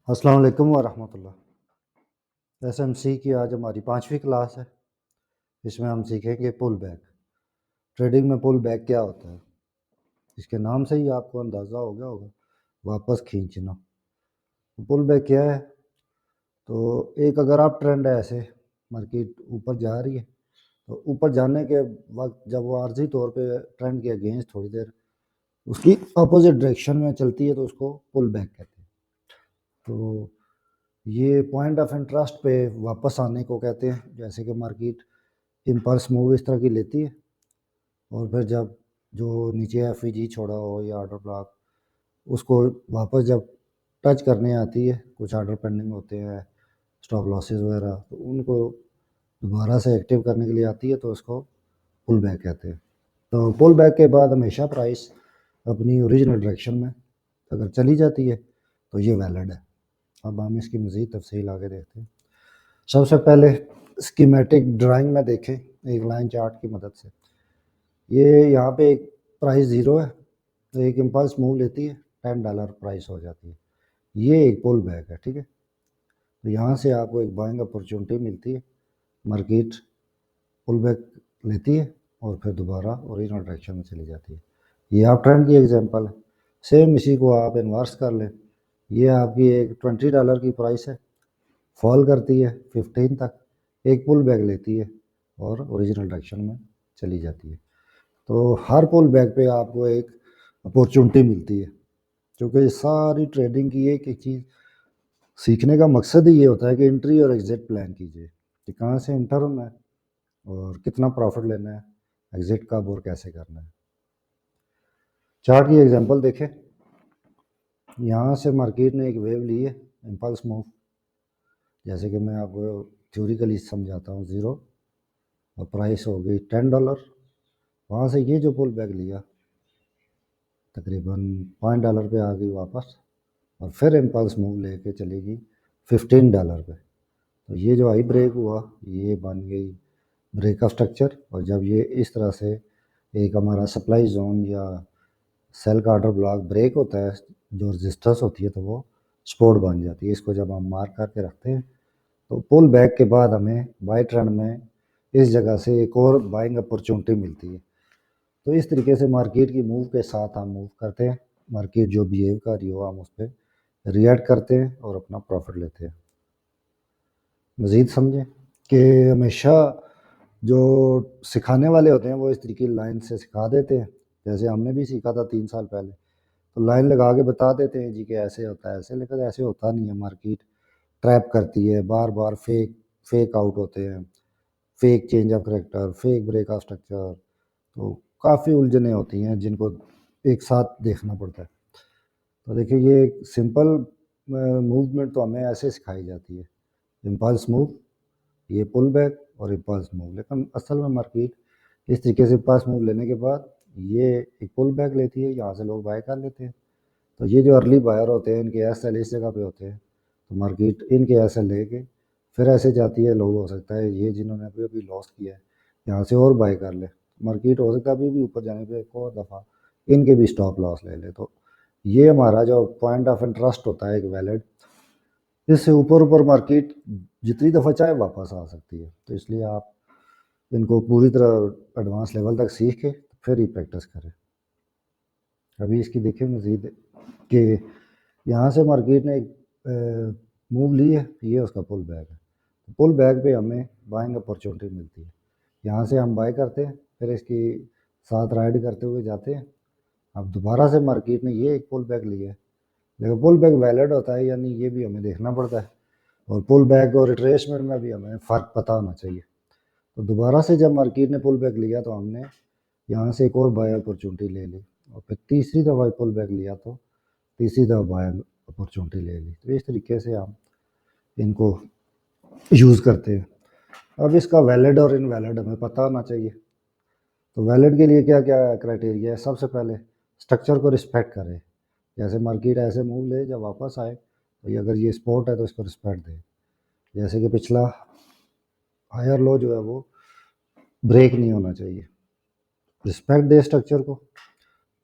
अस्सलाम वालेकुम वरहमतुल्लाह। एसएमसी की आज हमारी 5वीं क्लास है। इसमें हम सीखेंगे पुल बैक। ट्रेडिंग में पुल बैक क्या होता है, इसके नाम से ही आपको अंदाज़ा हो गया होगा, वापस खींचना। तो पुल बैक क्या है? तो एक अगर आप ट्रेंड है, ऐसे मार्केट ऊपर जा रही है, तो ऊपर जाने के वक्त जब वो आर्जी तौर पे ट्रेंड के अगेंस्ट थोड़ी देर उसकी अपोजिट डायरेक्शन में चलती है, तो उसको पुल बैक कहते हैं। तो ये पॉइंट ऑफ इंटरेस्ट पे वापस आने को कहते हैं। जैसे कि मार्केट इम्पल्स मूव इस तरह की लेती है, और फिर जब जो नीचे एफ छोड़ा हो या ऑर्डर ब्लॉक, उसको वापस जब टच करने आती है, कुछ ऑर्डर पेंडिंग होते हैं, स्टॉप लॉसेस वगैरह, तो उनको दोबारा से एक्टिव करने के लिए आती है, तो उसको पुल बैक कहते हैं। तो पुल बैक के बाद हमेशा प्राइस अपनी ओरिजिनल डायरेक्शन में अगर चली जाती है, तो ये वैलिड है। अब हम इसकी मज़ीद तफसील आगे देखते हैं। सबसे पहले स्कीमेटिक ड्राइंग में देखें एक लाइन चार्ट की मदद से। ये यहाँ पे एक प्राइस ज़ीरो है, तो एक इम्पल्स मूव लेती है, $10 प्राइस हो जाती है। ये एक पुल बैक है, ठीक है। तो यहाँ से आपको एक बाइंग अपॉर्चुनिटी मिलती है, मार्केट पुल बैक लेती है और फिर दोबारा ओरिजिनल डायरेक्शन में चली जाती है। ये आप ट्रेंड की एग्जांपल है। सेम इसी को आप इन्वर्स कर लें। ये आपकी एक $20 की प्राइस है, फॉल करती है 15 तक, एक पुल बैक लेती है और ओरिजिनल डायरेक्शन में चली जाती है। तो हर पुल बैक पे आपको एक अपॉर्चुनिटी मिलती है, क्योंकि सारी ट्रेडिंग की एक एक चीज़ सीखने का मकसद ही ये होता है कि एंट्री और एग्जिट प्लान कीजिए कि कहाँ से एंटर होना है और कितना प्रॉफिट लेना है, एग्जिट कब और कैसे करना है। चार्ट की एग्जांपल देखें। यहाँ से मार्केट ने एक वेव ली है, इम्पल्स मूव, जैसे कि मैं आपको थ्योरिकली समझाता हूँ, ज़ीरो और प्राइस हो गई $10। वहाँ से ये जो पुल बैक लिया तकरीबन $5 पे आ गई वापस, और फिर इम्पल्स मूव लेके चलेगी $15 पे। तो ये जो आई ब्रेक हुआ, ये बन गई ब्रेक ऑफ स्ट्रक्चर। और जब ये इस तरह से एक हमारा सप्लाई जोन या सेल का ऑर्डर ब्लॉक ब्रेक होता है, जो रेजिस्टेंस होती है, तो वो सपोर्ट बन जाती है। इसको जब हम मार्क करके रखते हैं, तो पुल बैक के बाद हमें बाई ट्रेंड में इस जगह से एक और बाइंग अपॉर्चुनिटी मिलती है। तो इस तरीके से मार्केट की मूव के साथ हम मूव करते हैं। मार्केट जो बिहेव कर रही हो, हम उस पर रिएक्ट करते हैं और अपना प्रॉफिट लेते हैं। मज़ीद समझें कि हमेशा जो सिखाने वाले होते हैं वो इस तरीके की लाइन से सिखा देते हैं, जैसे हमने भी सीखा था 3 साल पहले। तो लाइन लगा के बता देते हैं जी कि ऐसे होता है ऐसे, लेकिन ऐसे होता नहीं है। मार्केट ट्रैप करती है, बार बार फेक आउट होते हैं, fake change of character, fake break of structure. तो काफ़ी उलझने होती हैं जिनको एक साथ देखना पड़ता है। तो देखिए, ये एक सिंपल मूवमेंट तो हमें ऐसे सिखाई जाती है, इम्पल्स मूव, ये पुल बैक और इम्पल्स मूव। लेकिन असल में मार्केट इस तरीके से इम्पल्स मूव लेने के बाद ये एक पुल बैक लेती है, यहाँ से लोग बाय कर लेते हैं। तो ये जो अर्ली बायर होते हैं, इनके एस एल इस जगह पे होते हैं, तो मार्केट इनके एस एल लेके फिर ऐसे जाती है। लोग हो सकता है ये जिन्होंने अभी अभी लॉस किया है, यहाँ से और बाय कर ले। मार्केट हो सकता है अभी भी ऊपर जाने पे एक और दफ़ा इनके भी स्टॉप लॉस ले ले। तो ये हमारा जो पॉइंट ऑफ इंटरेस्ट होता है एक वैलिड, इससे ऊपर ऊपर मार्केट जितनी दफ़ा चाहे वापस आ सकती है। तो इसलिए आप इनको पूरी तरह एडवांस लेवल तक सीख के फिर ही प्रैक्टिस करें। अभी इसकी देखें मज़ीद कि यहाँ से मार्केट ने एक मूव ली है, ये उसका पुल बैक है। पुल बैक पे हमें बाइंग अपॉर्चुनिटी मिलती है, यहाँ से हम बाय करते हैं, फिर इसकी साथ राइड करते हुए जाते हैं। अब दोबारा से मार्केट ने ये एक पुल बैक लिया है, लेकिन पुल बैक वैलिड होता है यानी ये भी हमें देखना पड़ता है, और पुल बैक और रिट्रेसमेंट में भी हमें फ़र्क पता होना चाहिए। तो दोबारा से जब मार्केट ने पुल बैक लिया, तो हमने यहाँ से एक और बाय अपॉर्चुनिटी ले ली, और फिर तीसरी दफ़ा पुल बैक लिया तो तीसरी दफ़ा बाय अपॉर्चुनिटी ले ली। तो इस तरीके से हम इनको यूज़ करते हैं। अब इसका वैलिड और इनवैलिड हमें पता होना चाहिए। तो वैलिड के लिए क्या क्या क्राइटेरिया है? सबसे पहले स्ट्रक्चर को रिस्पेक्ट करें। जैसे मार्केट ऐसे मूव ले जब वापस आए, तो ये अगर ये सपोर्ट है तो इसको रिस्पेक्ट दें। जैसे कि पिछला हायर लो जो है वो ब्रेक नहीं होना चाहिए, रिस्पेक्ट दे स्ट्रक्चर को।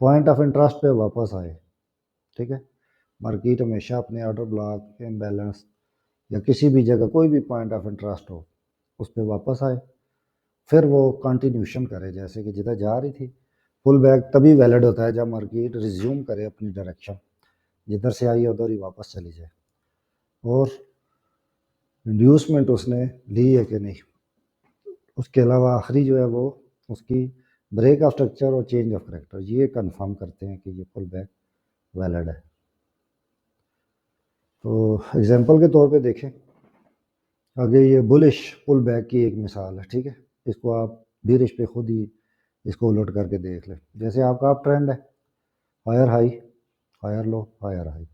पॉइंट ऑफ इंटरेस्ट पे वापस आए, ठीक है। मार्केट हमेशा अपने ऑर्डर ब्लॉक, इम्बैलेंस या किसी भी जगह कोई भी पॉइंट ऑफ इंटरेस्ट हो उस पर वापस आए, फिर वो कंटिन्यूशन करे जैसे कि जिधर जा रही थी। पुल बैक तभी वैलिड होता है जब मार्केट रिज्यूम करे अपनी डायरेक्शन, जिधर से आई है उधर ही वापस चली जाए, और इंड्यूसमेंट उसने ली है कि नहीं। उसके अलावा आखिरी जो है वो उसकी ब्रेक ऑफ स्ट्रक्चर और चेंज ऑफ करेक्टर, ये कंफर्म करते हैं कि ये पुल बैक वैलिड है। तो एग्जांपल के तौर पे देखें, आगे ये बुलिश पुल बैक की एक मिसाल है, ठीक है। इसको आप बीरिश पे खुद ही इसको उलट करके देख लें। जैसे आपका अप ट्रेंड है, higher high, higher low, higher high,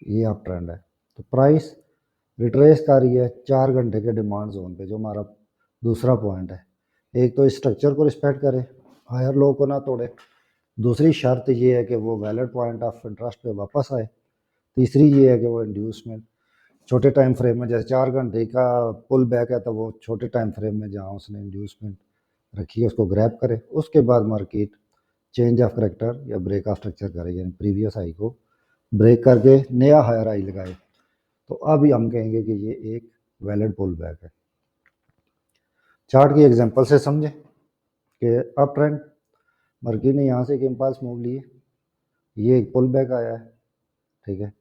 ये अप ट्रेंड है। तो प्राइस रिट्रेस कर रही है 4 घंटे के डिमांड जोन पे, जो हमारा दूसरा पॉइंट है। एक तो इस स्ट्रक्चर को रिस्पेक्ट करे, हायर लो को ना तोड़े। दूसरी शर्त ये है कि वो वैलिड पॉइंट ऑफ इंटरेस्ट पे वापस आए। तीसरी ये है कि वो इंड्यूसमेंट छोटे टाइम फ्रेम में, जैसे 4 घंटे का पुल बैक है तो वो छोटे टाइम फ्रेम में जहाँ उसने इंड्यूसमेंट रखी है उसको ग्रैब करे। उसके बाद मार्केट चेंज ऑफ करेक्टर या ब्रेक ऑफ स्ट्रक्चर करे, यानी प्रीवियस हाई को ब्रेक करके नया हायर हाई लगाए, तो अभी हम कहेंगे कि ये एक वैलिड पुल बैक है। चार्ट की एग्जांपल से समझें कि अप ट्रेंड, मार्केट ने यहाँ से एक इम्पल्स मूव लिए, ये एक पुल बैक आया है, ठीक है,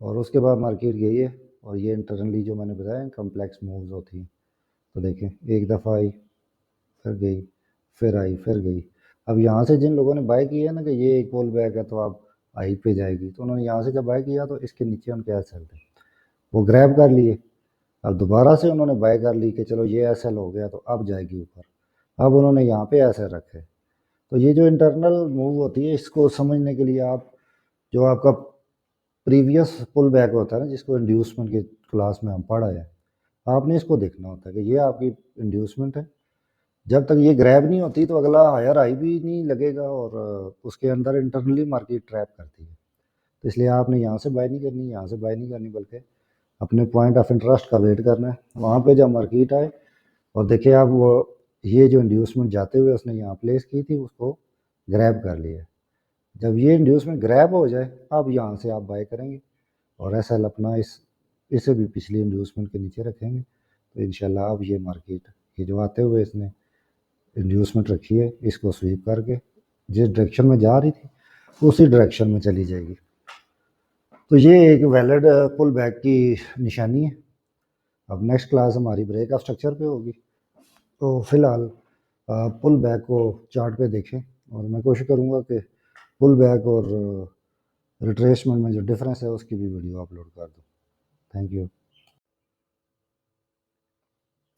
और उसके बाद मार्केट गई है, और ये इंटरनली जो मैंने बताया कम्प्लेक्स मूव्स होती हैं। तो देखें, एक दफ़ा आई, फिर गई, फिर आई, फिर गई। अब यहाँ से जिन लोगों ने बाय किया है ना कि ये एक पुल बैक है तो आप हाई पे जाएगी, तो उन्होंने यहाँ से जब बाय किया तो इसके नीचे उनके एस एल थे, वो ग्रैब कर लिए। अब दोबारा से उन्होंने बाय कर ली कि चलो ये एस एल हो गया तो अब जाएगी ऊपर, अब उन्होंने यहाँ पे ऐसे रखे। तो ये जो इंटरनल मूव होती है, इसको समझने के लिए आप जो आपका प्रीवियस पुल बैक होता है ना, जिसको इंड्यूसमेंट की क्लास में हम पढ़ा है, आपने इसको देखना होता है कि ये आपकी इंड्यूसमेंट है। जब तक ये ग्रैब नहीं होती तो अगला हायर हाई भी नहीं लगेगा, और उसके अंदर इंटरनली मार्केट ट्रैप करती है। तो इसलिए आपने यहाँ से बाय नहीं करनी, यहाँ से बाय नहीं करनी, बल्कि अपने पॉइंट ऑफ इंटरेस्ट का वेट करना है। वहाँ पे जब मार्केट आए और देखिए आप वो ये जो इंड्यूसमेंट जाते हुए उसने यहाँ प्लेस की थी उसको ग्रैब कर लिया। जब ये इंड्यूसमेंट ग्रैब हो जाए अब यहाँ से आप बाय करेंगे, और एस एल अपना इसे भी पिछली इंड्यूसमेंट के नीचे रखेंगे। तो इंशाल्लाह अब ये मार्केट ये जो आते हुए इसने इंड्यूसमेंट रखी है इसको स्वीप करके जिस डायरेक्शन में जा रही थी उसी डायरेक्शन में चली जाएगी। तो ये एक वैलिड पुल बैक की निशानी है। अब नेक्स्ट क्लास हमारी ब्रेक ऑफ स्ट्रक्चर पे होगी। तो फिलहाल पुल बैक को चार्ट पे देखें, और मैं कोशिश करूँगा कि पुल बैक और रिट्रेसमेंट में जो डिफरेंस है उसकी भी वीडियो अपलोड कर दूँ। Thank you.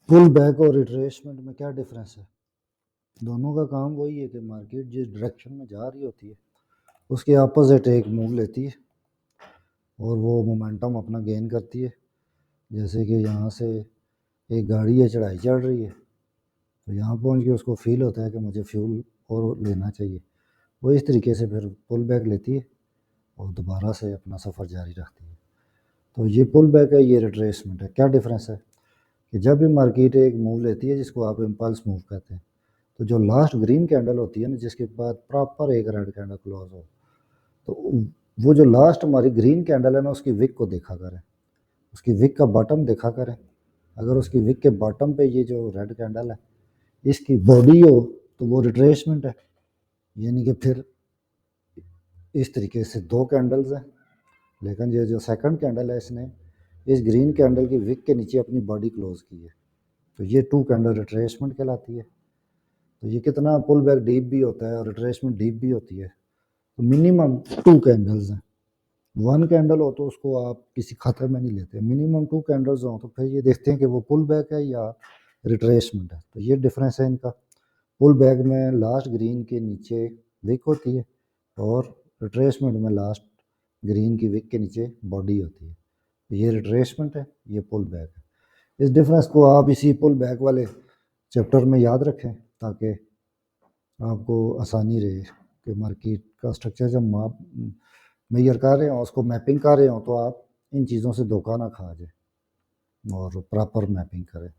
पुल बैक और रिट्रेसमेंट में क्या डिफरेंस है? दोनों का काम वही है कि मार्केट जिस डायरेक्शन में जा रही होती है उसके अपोजिट एक मूव लेती है और वो मोमेंटम अपना गेन करती है। जैसे कि यहाँ से एक गाड़ी है, चढ़ाई चढ़ रही है, तो यहाँ पहुँच के उसको फील होता है कि मुझे फ्यूल और लेना चाहिए, वो इस तरीके से फिर पुल बैक लेती है और दोबारा से अपना सफ़र जारी रखती है। तो ये पुल बैक है, ये रिट्रेसमेंट है। क्या डिफरेंस है कि जब भी मार्केट एक मूव लेती है जिसको आप इम्पल्स मूव कहते हैं, तो जो लास्ट ग्रीन कैंडल होती है ना, जिसके बाद प्रॉपर एक रेड कैंडल क्लोज हो, तो वो जो लास्ट हमारी ग्रीन कैंडल है ना उसकी विक को देखा करें, उसकी विक का बॉटम देखा करें। अगर उसकी विक के बॉटम पे ये जो रेड कैंडल है इसकी बॉडी हो तो वो रिट्रेसमेंट है, यानी कि फिर इस तरीके से दो कैंडल्स हैं, लेकिन ये जो सेकंड कैंडल है इसने इस ग्रीन कैंडल की विक के नीचे अपनी बॉडी क्लोज की है, तो ये टू कैंडल रिट्रेसमेंट कहलाती है। तो ये कितना पुल बैक डीप भी होता है और रिट्रेसमेंट डीप भी होती है। तो मिनिमम टू कैंडल्स हैं। वन कैंडल हो तो उसको आप किसी खतरे में नहीं लेते, मिनिमम टू कैंडल्स हो तो फिर ये देखते हैं कि वो पुल बैक है या रिट्रेसमेंट है। तो ये डिफरेंस है इनका। पुल बैक में लास्ट ग्रीन के नीचे विक होती है और रिट्रेसमेंट में लास्ट ग्रीन की विक के नीचे बॉडी होती है। ये रिट्रेसमेंट है, ये पुल बैक है। इस डिफरेंस को आप इसी पुल बैक वाले चैप्टर में याद रखें ताकि आपको आसानी रहे कि मार्केट का स्ट्रक्चर जब आप मेजर कर रहे हो, उसको मैपिंग कर रहे हो, तो आप इन चीज़ों से धोखा ना खा जाए और प्रॉपर मैपिंग करें।